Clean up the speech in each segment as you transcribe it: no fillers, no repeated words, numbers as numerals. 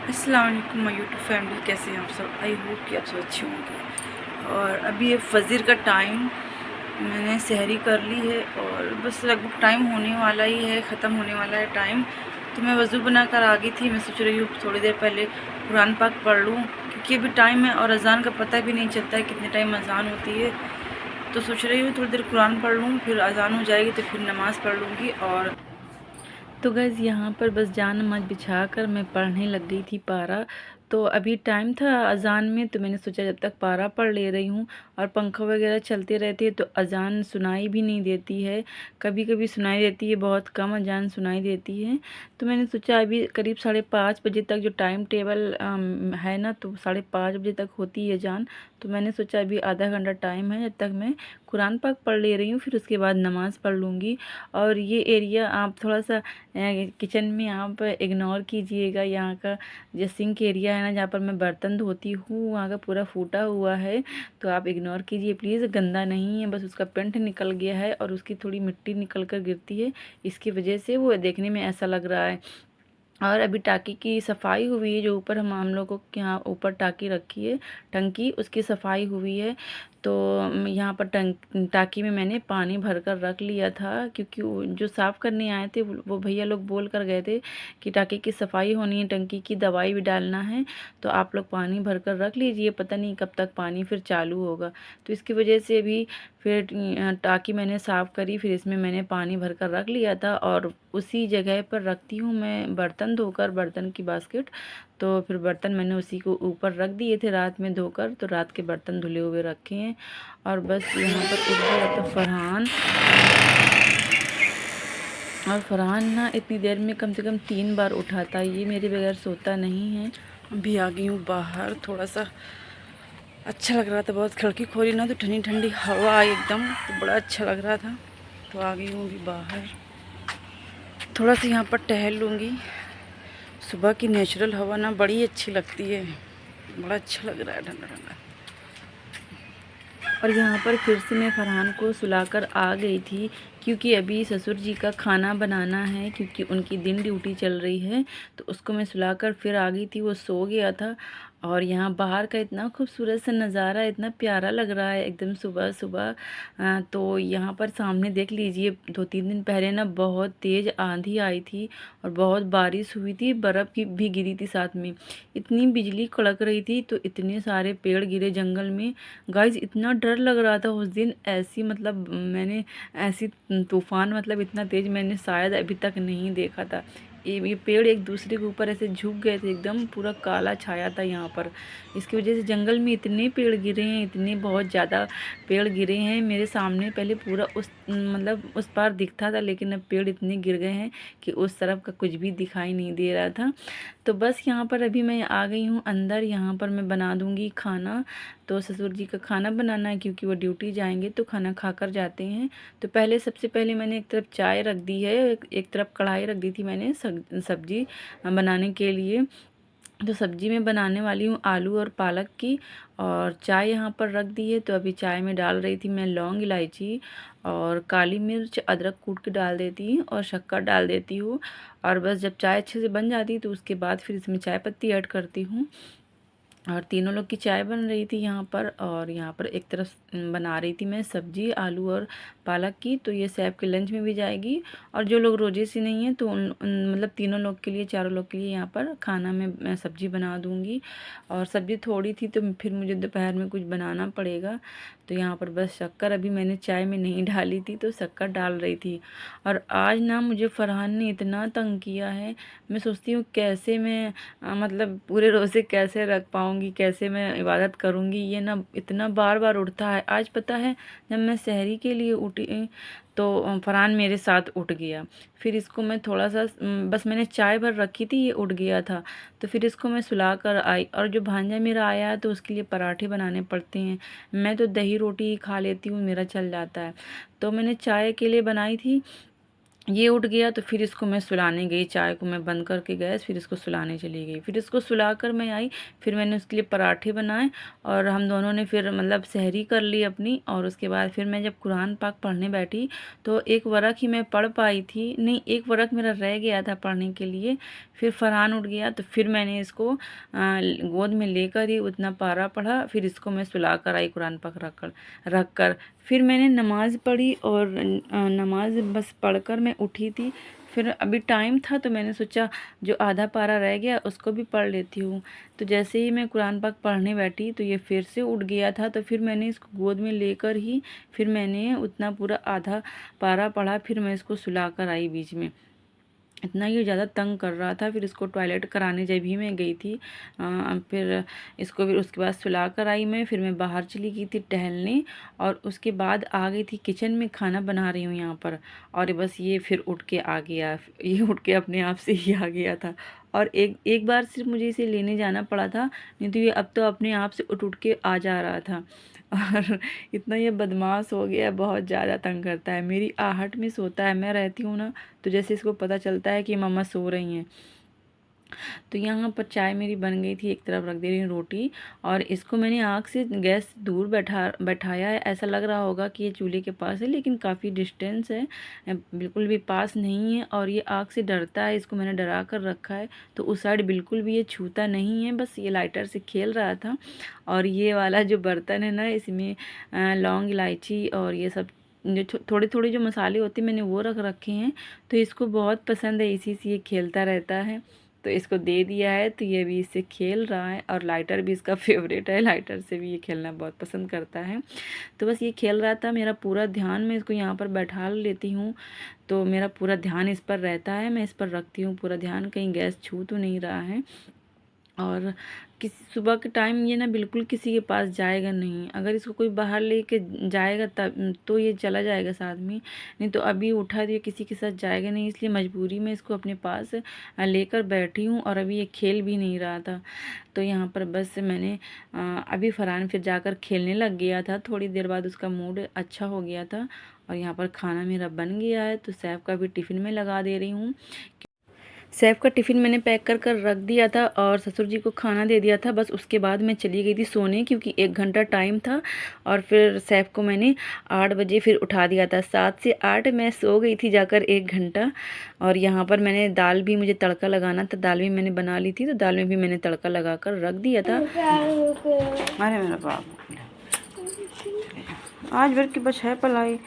अस्सलाम वालेकुम my YouTube family, कैसे हैं आप सब। आई होप कि आप सब अच्छे होंगे। और अभी ये फजर का टाइम, मैंने सहरी कर ली है और बस लगभग टाइम होने वाला ही है, ख़त्म होने वाला है टाइम। तो मैं वज़ू बनाकर आ गई थी। मैं सोच रही हूँ थोड़ी देर पहले कुरान पाक पढ़ लूँ, क्योंकि अभी टाइम है और अज़ान का पता भी नहीं चलता है कितने टाइम अज़ान होती है। तो सोच रही हूँ थोड़ी देर कुरान पढ़ लूँ, फिर अज़ान हो जाएगी तो फिर नमाज़ पढ़ लूँगी। और तो गैस यहाँ पर बस जान नमाज बिछा कर मैं पढ़ने लग गई थी पारा। तो अभी टाइम था अज़ान में, तो मैंने सोचा जब तक पारा पढ़ ले रही हूँ और पंखा वगैरह चलते रहते हैं तो अज़ान सुनाई भी नहीं देती है। कभी कभी सुनाई देती है, बहुत कम अज़ान सुनाई देती है। तो मैंने सोचा अभी करीब 5:30 बजे तक जो टाइम टेबल है ना, तो 5:30 बजे तक होती है अज़ान। तो मैंने सोचा अभी आधा घंटा टाइम है, जब तक मैं कुरान पाक पढ़ ले रही हूँ, फिर उसके बाद नमाज़ पढ़ लूँगी। और ये एरिया आप थोड़ा सा किचन में आप इग्नोर कीजिएगा। यहाँ का जो सिंक एरिया है ना, जहाँ पर मैं बर्तन धोती हूँ, वहाँ का पूरा फूटा हुआ है। तो आप इग्नोर कीजिए प्लीज़, गंदा नहीं है, बस उसका पेंट निकल गया है और उसकी थोड़ी मिट्टी निकल कर गिरती है, इसकी वजह से वो देखने में ऐसा लग रहा है। और अभी टाँकी की सफाई हुई है, जो ऊपर हम लोगों के यहाँ ऊपर टाँकी रखी है, टंकी, उसकी सफाई हुई है। तो यहाँ पर टाँकी में मैंने पानी भर कर रख लिया था, क्योंकि जो साफ़ करने आए थे वो भैया लोग बोल कर गए थे कि टाँकी की सफाई होनी है, टंकी की दवाई भी डालना है, तो आप लोग पानी भर कर रख लीजिए, पता नहीं कब तक पानी फिर चालू होगा। तो इसकी वजह से भी फिर टाँकी मैंने साफ़ करी, फिर इसमें मैंने पानी भर कर रख लिया था और उसी जगह पर रखती हूँ मैं बर्तन धोकर, बर्तन की बास्केट। तो फिर बर्तन मैंने उसी को ऊपर रख दिए थे रात में धोकर, तो रात के बर्तन धुले हुए रखे हैं। और बस यहाँ पर उठ गया था फरहान। और फरहान ना इतनी देर में कम से कम 3 बार उठा था, ये मेरे बगैर सोता नहीं है। अभी आ गई हूँ बाहर, थोड़ा सा अच्छा लग रहा था, बहुत खिड़की खोली ना तो ठंडी ठंडी हवा आई एकदम, तो बड़ा अच्छा लग रहा था। तो आ गई हूँ अभी बाहर, थोड़ा सा यहाँ पर टहल लूँगी। सुबह की नेचुरल हवा ना बड़ी अच्छी लगती है, बड़ा अच्छा लग रहा है, ठंडा ठंडा। और यहाँ पर फिर से मैं फरहान को सुलाकर आ गई थी, क्योंकि अभी ससुर जी का खाना बनाना है, क्योंकि उनकी दिन ड्यूटी चल रही है। तो उसको मैं सुलाकर फिर आ गई थी, वो सो गया था। और यहाँ बाहर का इतना खूबसूरत सा नज़ारा, इतना प्यारा लग रहा है एकदम सुबह सुबह। तो यहाँ पर सामने देख लीजिए, 2-3 दिन पहले ना बहुत तेज़ आंधी आई थी और बहुत बारिश हुई थी, बर्फ़ की भी गिरी थी साथ में, इतनी बिजली कड़क रही थी, तो इतने सारे पेड़ गिरे जंगल में। गाइस इतना डर लग रहा था उस दिन, ऐसी मतलब मैंने ऐसी तूफ़ान, मतलब इतना तेज़ मैंने शायद अभी तक नहीं देखा था। ये पेड़ एक दूसरे के ऊपर ऐसे झुक गए थे, एकदम पूरा काला छाया था यहाँ पर। इसकी वजह से जंगल में इतने पेड़ गिरे हैं, इतने बहुत ज़्यादा पेड़ गिरे हैं मेरे सामने। पहले पूरा उस मतलब उस पार दिखता था, लेकिन अब पेड़ इतने गिर गए हैं कि उस तरफ का कुछ भी दिखाई नहीं दे रहा था। तो बस यहाँ पर अभी मैं आ गई हूँ अंदर, यहाँ पर मैं बना दूँगी खाना। तो ससुर जी का खाना बनाना है, क्योंकि वो ड्यूटी जाएंगे तो खाना खाकर जाते हैं। तो पहले सबसे पहले मैंने एक तरफ चाय रख दी है, एक तरफ कढ़ाई रख दी थी मैंने सब्जी बनाने के लिए। तो सब्जी में बनाने वाली हूँ आलू और पालक की। और चाय यहाँ पर रख दी है, तो अभी चाय में डाल रही थी मैं लौंग, इलायची और काली मिर्च, अदरक कूट के डाल देती हूँ और शक्कर डाल देती हूँ। और बस जब चाय अच्छे से बन जाती है तो उसके बाद फिर इसमें चाय पत्ती ऐड करती हूँ। और तीनों लोग की चाय बन रही थी यहाँ पर। और यहाँ पर एक तरफ बना रही थी मैं सब्जी आलू और पालक की, तो ये सैफ के लंच में भी जाएगी। और जो लोग रोजे से नहीं हैं तो मतलब तीनों लोग के लिए, चारों लोग के लिए यहाँ पर खाना में मैं सब्जी बना दूँगी। और सब्ज़ी थोड़ी थी तो फिर मुझे दोपहर में कुछ बनाना पड़ेगा। तो यहाँ पर बस शक्कर अभी मैंने चाय में नहीं डाली थी, तो शक्कर डाल रही थी। और आज ना मुझे फरहान ने इतना तंग किया है, मैं सोचती हूँ कैसे मैं मतलब पूरे रोज़े कैसे रख पाऊँगी, कैसे मैं इबादत करूँगी। ये ना इतना बार बार उठता है। आज पता है जब मैं सहरी के लिए उठी तो फरहान मेरे साथ उठ गया। फिर इसको मैं थोड़ा सा बस मैंने चाय भर रखी थी, ये उठ गया था। तो फिर इसको मैं सुला कर आई, और जो भांजा मेरा आया है तो उसके लिए पराठे बनाने पड़ते हैं। मैं तो दही रोटी ही खा लेती हूँ, मेरा चल जाता है। तो मैंने चाय के लिए बनाई थी, ये उठ गया तो फिर इसको मैं सुलाने गई, चाय को मैं बंद करके गैस, फिर इसको सुलाने चली गई। फिर इसको सुलाकर मैं आई, फिर मैंने उसके लिए पराठे बनाए और हम दोनों ने फिर मतलब सहरी कर ली अपनी। और उसके बाद फिर मैं जब कुरान पाक पढ़ने बैठी तो एक वरक ही मैं पढ़ पाई थी, नहीं एक वरक मेरा रह गया था पढ़ने के लिए। फिर फरहान उठ गया तो फिर मैंने इसको गोद में लेकर ही उतना पारा पढ़ा, फिर इसको मैं सुला कर आई कुरान पाक रख कर। फिर मैंने नमाज़ पढ़ी और नमाज़ बस पढ़कर मैं उठी थी। फिर अभी टाइम था तो मैंने सोचा जो आधा पारा रह गया उसको भी पढ़ लेती हूँ। तो जैसे ही मैं कुरान पाक पढ़ने बैठी तो ये फिर से उठ गया था, तो फिर मैंने इसको गोद में लेकर ही फिर मैंने उतना पूरा आधा पारा पढ़ा, फिर मैं इसको सुला कर आई बीच में। इतना ये ज़्यादा तंग कर रहा था। फिर इसको टॉयलेट कराने जब भी मैं गई थी फिर इसको फिर उसके बाद सुला कर आई मैं। फिर मैं बाहर चली गई थी टहलने और उसके बाद आ गई थी किचन में, खाना बना रही हूँ यहाँ पर। और बस ये फिर उठ के आ गया, ये उठ के अपने आप से ही आ गया था। और एक एक बार सिर्फ मुझे इसे लेने जाना पड़ा था, नहीं तो ये अब तो अपने आप से उठ के आ जा रहा था। और इतना ये बदमाश हो गया, बहुत ज़्यादा तंग करता है। मेरी आहट में सोता है, मैं रहती हूँ ना तो जैसे इसको पता चलता है कि मम्मा सो रही हैं। तो यहाँ पर चाय मेरी बन गई थी, एक तरफ रख दे रही हूँ रोटी। और इसको मैंने आग से गैस दूर बैठाया है, ऐसा लग रहा होगा कि ये चूल्हे के पास है लेकिन काफ़ी डिस्टेंस है, बिल्कुल भी पास नहीं है। और ये आग से डरता है, इसको मैंने डरा कर रखा है तो उस साइड बिल्कुल भी ये छूता नहीं है, बस ये लाइटर से खेल रहा था। और ये वाला जो बर्तन है ना, इसमें लौंग इलायची और ये सब जो थोड़े थोड़े जो मसाले होते हैं मैंने वो रख रखे हैं। तो इसको बहुत पसंद है, इसी से ये खेलता रहता है। तो इसको दे दिया है तो ये भी इससे खेल रहा है। और लाइटर भी इसका फेवरेट है, लाइटर से भी ये खेलना बहुत पसंद करता है। तो बस ये खेल रहा था, मेरा पूरा ध्यान, मैं इसको यहाँ पर बैठा लेती हूँ तो मेरा पूरा ध्यान इस पर रहता है, मैं इस पर रखती हूँ पूरा ध्यान, कहीं गैस छू तो नहीं रहा है। और किसी सुबह के टाइम ये ना बिल्कुल किसी के पास जाएगा नहीं, अगर इसको कोई बाहर लेके जाएगा तब तो ये चला जाएगा साथ में, नहीं तो अभी उठा तो ये किसी के साथ जाएगा नहीं। इसलिए मजबूरी में इसको अपने पास लेकर बैठी हूँ और अभी ये खेल भी नहीं रहा था। तो यहाँ पर बस मैंने अभी फरहान फिर जाकर खेलने लग गया था, थोड़ी देर बाद उसका मूड अच्छा हो गया था। और यहाँ पर खाना मेरा बन गया है तो सैफ का भी टिफ़िन में लगा दे रही हूँ। सैफ का टिफ़िन मैंने पैक कर कर रख दिया था और ससुर जी को खाना दे दिया था। बस उसके बाद मैं चली गई थी सोने, क्योंकि 1 घंटा टाइम था। और फिर सैफ को मैंने 8 बजे फिर उठा दिया था, 7 से 8 मैं सो गई थी जाकर 1 घंटा। और यहाँ पर मैंने दाल भी, मुझे तड़का लगाना था, दाल भी मैंने बना ली थी तो दाल में भी मैंने तड़का लगा कर रख दिया था। अरे मेरा बाप, आज भर की बस है पलाई,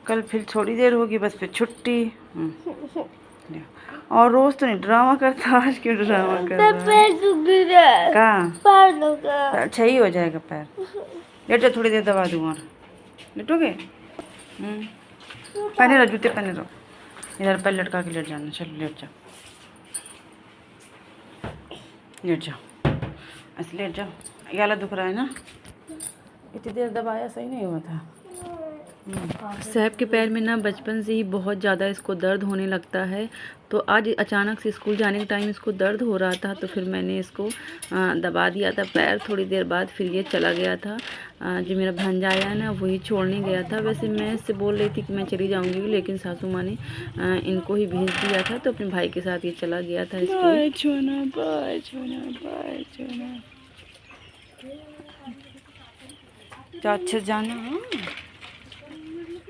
कल फिर थोड़ी देर होगी बस फिर छुट्टी। और रोज तो नहीं ड्रामा करता, आज क्यों ड्रामा कर रहा है? कहाँ अच्छा ही हो जाएगा पैर, लेट जाओ थोड़ी देर दबा दूँ और लेटोगे। पहने रहो जूते, पहने रहो, इधर पैर लटका के लेट जाना, चलो लेट जाओ, लेट जाओ, ऐसे लेट जाओ। ये वाला दुख रहा है ना, इतनी देर दबाया सही नहीं हुआ था। सैफ के पैर में ना बचपन से ही बहुत ज़्यादा इसको दर्द होने लगता है। तो आज अचानक से स्कूल जाने के टाइम इसको दर्द हो रहा था तो फिर मैंने इसको दबा दिया था पैर। थोड़ी देर बाद फिर ये चला गया था, जो मेरा भांजा आया है ना वही छोड़ने गया था। वैसे मैं इससे बोल रही थी कि मैं चली जाऊंगी, लेकिन सासू माँ ने इनको ही भेज दिया था तो अपने भाई के साथ ये चला गया था स्कूल। तो अच्छे जाना,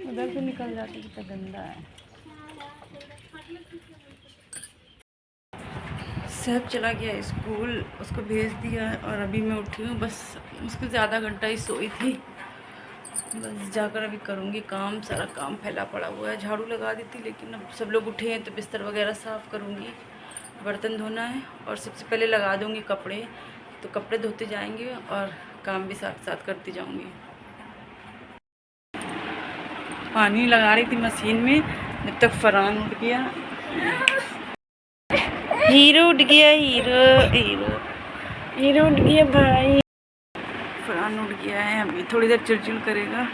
उधर से निकल जाती कितना गंदा है। सैफ चला गया स्कूल, उसको भेज दिया और अभी मैं उठी हूँ, बस मुश्किल से आधा घंटा ही सोई थी। बस जाकर अभी करूँगी काम, सारा काम फैला पड़ा हुआ है, झाड़ू लगा दी थी लेकिन अब सब लोग उठे हैं तो बिस्तर वगैरह साफ़ करूँगी, बर्तन धोना है और सबसे पहले लगा दूँगी कपड़े। तो कपड़े धोते जाएंगे और काम भी साथ साथ करती जाऊँगी। पानी लगा रही थी मशीन में, जब तक फरहान उठ गया। हीरो उठ गया, हीरो हीरो हीरो उठ गया भाई। फरहान उठ गया है, अभी थोड़ी देर चिड़चिड़ करेगा,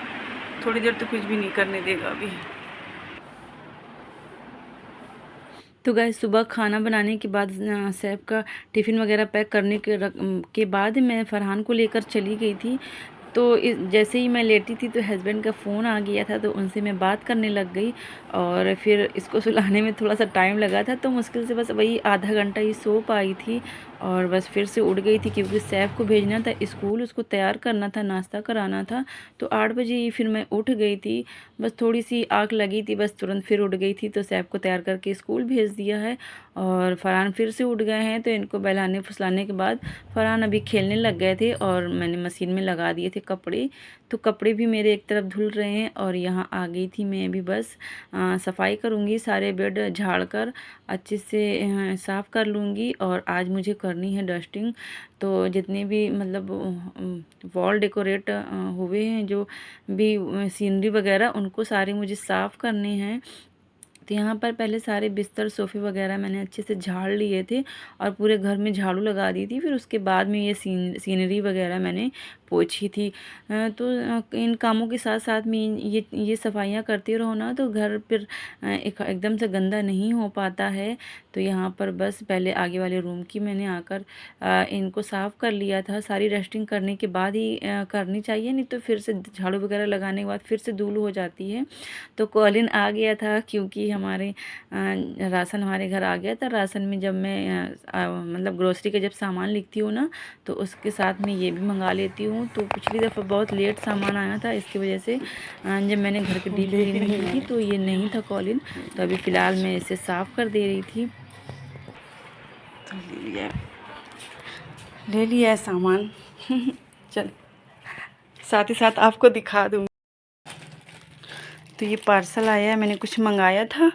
थोड़ी देर तो कुछ भी नहीं करने देगा अभी। तो गाइस सुबह खाना बनाने के बाद सैफ का टिफ़िन वगैरह पैक करने के बाद मैं फरहान को लेकर चली गई थी। तो जैसे ही मैं लेटी थी तो हस्बैंड का फ़ोन आ गया था, तो उनसे मैं बात करने लग गई और फिर इसको सुलाने में थोड़ा सा टाइम लगा था, तो मुश्किल से बस वही आधा घंटा ही सो पाई थी और बस फिर से उठ गई थी क्योंकि सैफ को भेजना था स्कूल, उसको तैयार करना था, नाश्ता कराना था। तो 8 बजे ही फिर मैं उठ गई थी, बस थोड़ी सी आँख लगी थी, बस तुरंत फिर उठ गई थी। तो सैफ को तैयार करके स्कूल भेज दिया है और फ़रहान फिर से उठ गए हैं। तो इनको बहलाने फुसलाने के बाद फ़रहान अभी खेलने लग गए थे और मैंने मशीन में लगा दिए थे कपड़े। तो कपड़े भी मेरे एक तरफ धुल रहे हैं और यहाँ आ गई थी मैं भी, बस सफाई करूँगी, सारे बेड झाड़ कर अच्छे से साफ़ कर लूँगी। और आज मुझे करनी है डस्टिंग, तो जितने भी मतलब वॉल डेकोरेट हुए हैं, जो भी सीनरी वगैरह, उनको सारे मुझे साफ़ करने हैं। तो यहाँ पर पहले सारे बिस्तर सोफ़े वगैरह मैंने अच्छे से झाड़ लिए थे और पूरे घर में झाड़ू लगा दी थी। फिर उसके बाद में ये सीनरी वगैरह मैंने पोछी थी। तो इन कामों के साथ साथ में ये सफाइयाँ करते रहो ना, तो घर फिर एकदम से गंदा नहीं हो पाता है। तो यहाँ पर बस पहले आगे वाले रूम की मैंने आकर इनको साफ़ कर लिया था। सारी डस्टिंग करने के बाद ही करनी चाहिए, नहीं तो फिर से झाड़ू वगैरह लगाने के बाद फिर से धूल हो जाती है। तो कॉलिन आ गया था क्योंकि हमारे राशन हमारे घर आ गया था। राशन में जब मैं मतलब ग्रोसरी का जब सामान लिखती हूँ ना, तो उसके साथ में ये भी मंगा लेती हूँ। तो पिछली दफ़ा बहुत लेट सामान आया था, इसकी वजह से जब मैंने घर की डीप क्लीनिंग की थी तो ये नहीं था कॉलिन। तो अभी फ़िलहाल मैं इसे साफ़ कर दे रही थी। तो ले लिया है सामान चल, साथ ही साथ आपको दिखा दूँ। तो ये पार्सल आया है, मैंने कुछ मंगाया था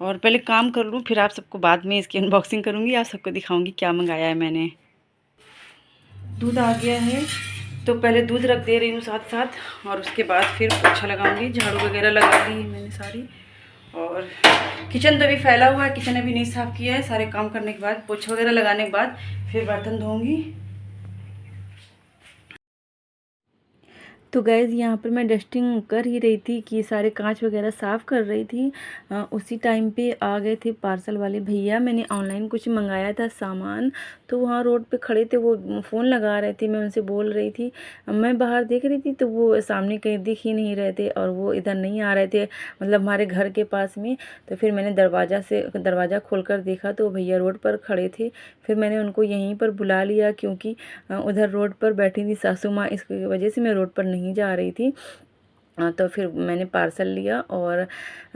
और पहले काम कर लूँ, फिर आप सबको बाद में इसकी अनबॉक्सिंग करूँगी, आप सबको दिखाऊँगी क्या मंगाया है मैंने। दूध आ गया है, तो पहले दूध रख दे रही हूँ साथ साथ और उसके बाद फिर पोछा लगाऊंगी। झाड़ू वगैरह लगा दी है मैंने सारी और किचन तो अभी फैला हुआ है, किचन अभी नहीं साफ़ किया है। सारे काम करने के बाद, पोछा वगैरह लगाने के बाद फिर बर्तन धोऊँगी। तो गैस यहाँ पर मैं डस्टिंग कर ही रही थी कि सारे कांच वगैरह साफ़ कर रही थी। उसी टाइम पे आ गए थे पार्सल वाले भैया। मैंने ऑनलाइन कुछ मंगाया था सामान, तो वहाँ रोड पे खड़े थे, वो फ़ोन लगा रहे थे। मैं उनसे बोल रही थी, मैं बाहर देख रही थी तो वो सामने कहीं दिख ही नहीं रहे थे और वो इधर नहीं आ रहे थे, मतलब हमारे घर के पास में। तो फिर मैंने दरवाज़ा खोल कर देखा तो भैया रोड पर खड़े थे। फिर मैंने उनको यहीं पर बुला लिया क्योंकि उधर रोड पर बैठी थी सासू माँ, इसकी वजह से मैं रोड पर नहीं जा रही थी। तो फिर मैंने पार्सल लिया और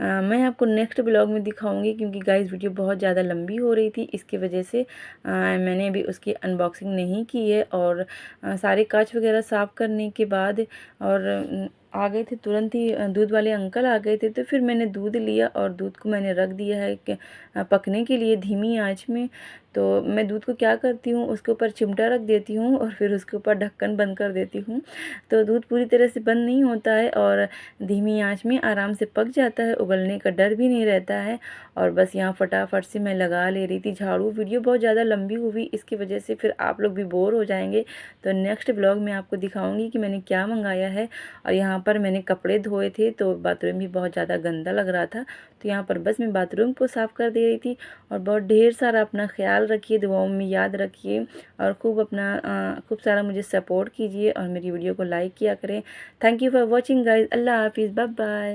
मैं आपको नेक्स्ट ब्लॉग में दिखाऊंगी क्योंकि गाइस वीडियो बहुत ज़्यादा लंबी हो रही थी, इसकी वजह से मैंने अभी उसकी अनबॉक्सिंग नहीं की है। और सारे कांच वगैरह साफ़ करने के बाद और आ गए थे तुरंत ही दूध वाले अंकल आ गए थे। तो फिर मैंने दूध लिया और दूध को मैंने रख दिया है पकने के लिए धीमी आंच में। तो मैं दूध को क्या करती हूँ, उसके ऊपर चिमटा रख देती हूँ और फिर उसके ऊपर ढक्कन बंद कर देती हूँ। तो दूध पूरी तरह से बंद नहीं होता है और धीमी आंच में आराम से पक जाता है, उबलने का डर भी नहीं रहता है। और बस यहाँ फटाफट से मैं लगा ले रही थी झाड़ू। वीडियो बहुत ज़्यादा लंबी हुई, इसकी वजह से फिर आप लोग भी बोर हो जाएंगे। तो नेक्स्ट ब्लॉग में आपको दिखाऊंगी कि मैंने क्या मंगाया है। और यहाँ पर मैंने कपड़े धोए थे तो बाथरूम भी बहुत ज़्यादा गंदा लग रहा था, तो यहाँ पर बस मैं बाथरूम को साफ़ कर दे रही थी। और बहुत ढेर सारा अपना ख्याल रखिए, दुआओं में याद रखिए और खूब सारा मुझे सपोर्ट कीजिए और मेरी वीडियो को लाइक किया करें। Thank you for watching guys. अल्लाह हाफिज़, बाय बाय।